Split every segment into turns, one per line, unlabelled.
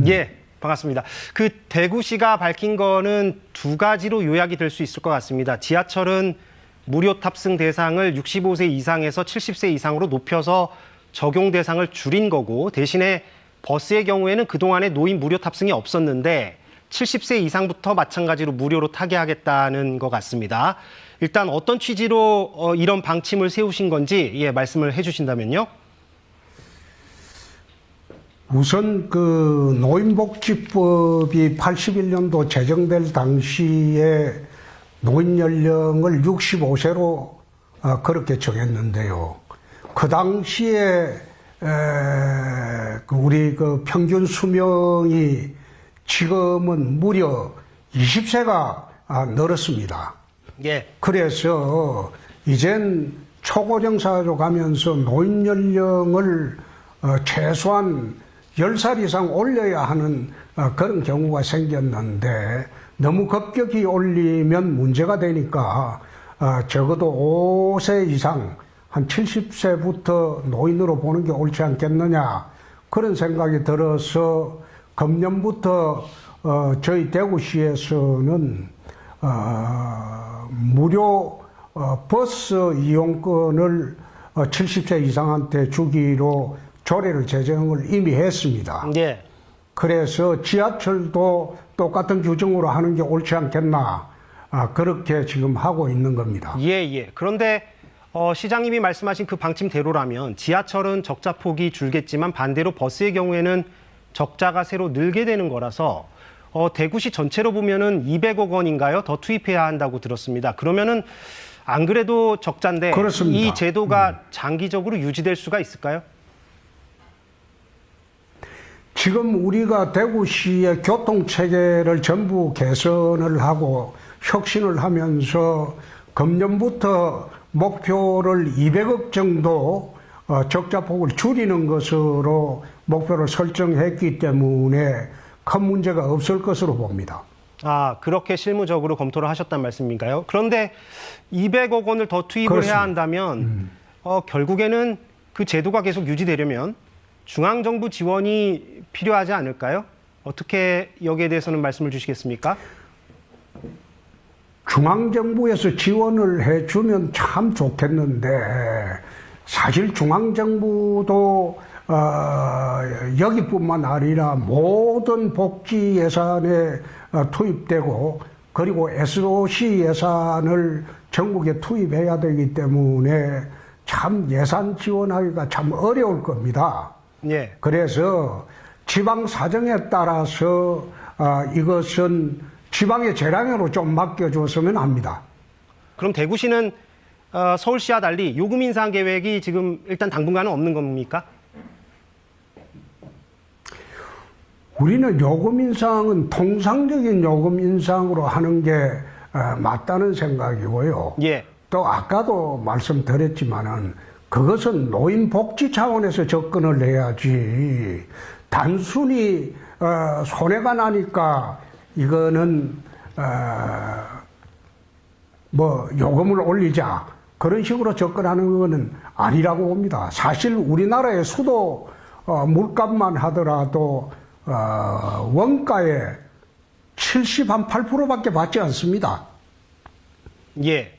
예, 반갑습니다. 그 대구시가 밝힌 거는 두 가지로 요약이 될 수 있을 것 같습니다. 지하철은 무료 탑승 대상을 65세 이상에서 70세 이상으로 높여서 적용 대상을 줄인 거고, 대신에 버스의 경우에는 그동안에 노인 무료 탑승이 없었는데 70세 이상부터 마찬가지로 무료로 타게 하겠다는 것 같습니다. 일단 어떤 취지로 이런 방침을 세우신 건지 말씀을 해주신다면요.
우선 그 노인복지법이 81년도 제정될 당시에 노인 연령을 65세로 그렇게 정했는데요. 그 당시에 우리 그 평균 수명이 지금은 무려 20세가 늘었습니다.
예.
그래서 이젠 초고령 사회로 가면서 노인 연령을 최소한 10살 이상 올려야 하는 그런 경우가 생겼는데, 너무 급격히 올리면 문제가 되니까 적어도 5세 이상, 한 70세부터 노인으로 보는 게 옳지 않겠느냐, 그런 생각이 들어서 금년부터 저희 대구시에서는 무료 버스 이용권을 70세 이상한테 주기로 조례를 제정을 이미 했습니다.
예.
그래서 지하철도 똑같은 규정으로 하는 게 옳지 않겠나, 그렇게 지금 하고 있는 겁니다.
예. 그런데 시장님이 말씀하신 그 방침대로라면 지하철은 적자 폭이 줄겠지만 반대로 버스의 경우에는 적자가 새로 늘게 되는 거라서 대구시 전체로 보면은 200억 원인가요? 더 투입해야 한다고 들었습니다. 그러면은 안 그래도 적자인데
그렇습니다.
이 제도가 장기적으로 유지될 수가 있을까요?
지금 우리가 대구시의 교통체계를 전부 개선을 하고 혁신을 하면서 금년부터 목표를 200억 정도 적자폭을 줄이는 것으로 목표를 설정했기 때문에 큰 문제가 없을 것으로 봅니다.
그렇게 실무적으로 검토를 하셨단 말씀인가요? 그런데 200억 원을 더 투입을
그렇습니다.
해야 한다면 결국에는 그 제도가 계속 유지되려면 중앙정부 지원이 필요하지 않을까요? 어떻게 여기에 대해서는 말씀을 주시겠습니까?
중앙정부에서 지원을 해주면 참 좋겠는데, 사실 중앙정부도 여기뿐만 아니라 모든 복지 예산에 투입되고, 그리고 SOC 예산을 전국에 투입해야 되기 때문에 참 예산 지원하기가 참 어려울 겁니다.
예.
그래서 지방 사정에 따라서 이것은 지방의 재량으로 좀 맡겨줬으면 합니다.
그럼 대구시는 서울시와 달리 요금 인상 계획이 지금 일단 당분간은 없는 겁니까?
우리는 요금 인상은 통상적인 요금 인상으로 하는 게 맞다는 생각이고요.
예.
또 아까도 말씀드렸지만은 그것은 노인복지 차원에서 접근을 해야지, 단순히 손해가 나니까 이거는 뭐 요금을 올리자, 그런 식으로 접근하는 것은 아니라고 봅니다. 사실 우리나라의 수도 물값만 하더라도 원가의 78%밖에 받지 않습니다.
예.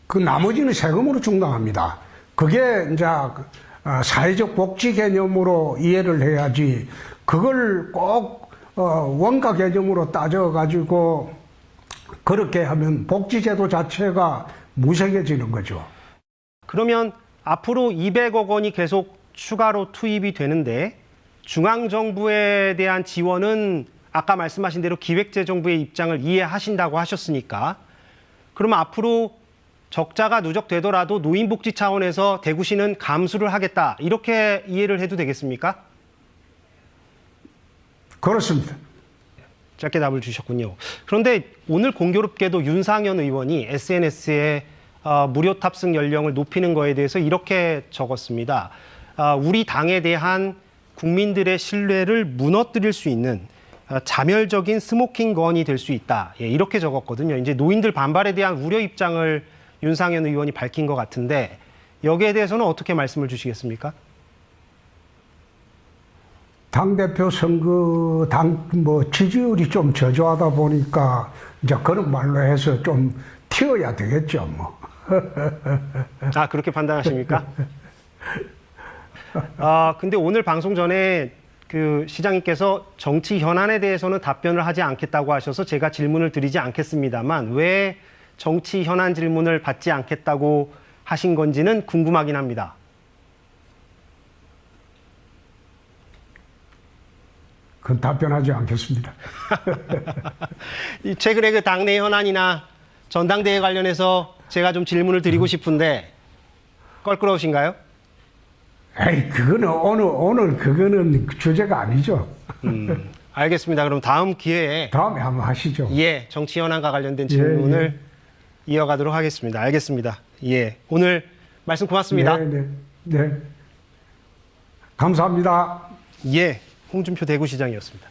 그 나머지는 세금으로 충당합니다. 그게 이제 사회적 복지 개념으로 이해를 해야지, 그걸 꼭 원가 개념으로 따져가지고 그렇게 하면 복지제도 자체가 무색해지는 거죠.
그러면 앞으로 200억 원이 계속 추가로 투입이 되는데 중앙정부에 대한 지원은 아까 말씀하신 대로 기획재정부의 입장을 이해하신다고 하셨으니까, 그러면 앞으로 적자가 누적되더라도 노인복지 차원에서 대구시는 감수를 하겠다, 이렇게 이해를 해도 되겠습니까?
그렇습니다.
짧게 답을 주셨군요. 그런데 오늘 공교롭게도 윤상현 의원이 SNS에 무료 탑승 연령을 높이는 거에 대해서 이렇게 적었습니다. 우리 당에 대한 국민들의 신뢰를 무너뜨릴 수 있는 자멸적인 스모킹 건이 될 수 있다. 이렇게 적었거든요. 이제 노인들 반발에 대한 우려 입장을 윤상현 의원이 밝힌 것 같은데, 여기에 대해서는 어떻게 말씀을 주시겠습니까?
당대표 선거 지지율이 좀 저조하다 보니까 이제 그런 말로 해서 좀 튀어야 되겠죠, 뭐.
아, 그렇게 판단하십니까? 근데 오늘 방송 전에 그 시장님께서 정치 현안에 대해서는 답변을 하지 않겠다고 하셔서 제가 질문을 드리지 않겠습니다만 왜 정치 현안 질문을 받지 않겠다고 하신 건지는 궁금하긴 합니다.
그건 답변하지 않겠습니다.
최근에 그 당내 현안이나 전당대회 관련해서 제가 좀 질문을 드리고 싶은데 껄끄러우신가요?
에이, 그거는 오늘 그거는 주제가 아니죠.
알겠습니다. 그럼 다음 기회에
다음에 한번 하시죠.
예, 정치 현안과 관련된 질문을 이어가도록 하겠습니다. 알겠습니다. 예, 오늘 말씀 고맙습니다.
네. 감사합니다.
예, 홍준표 대구시장이었습니다.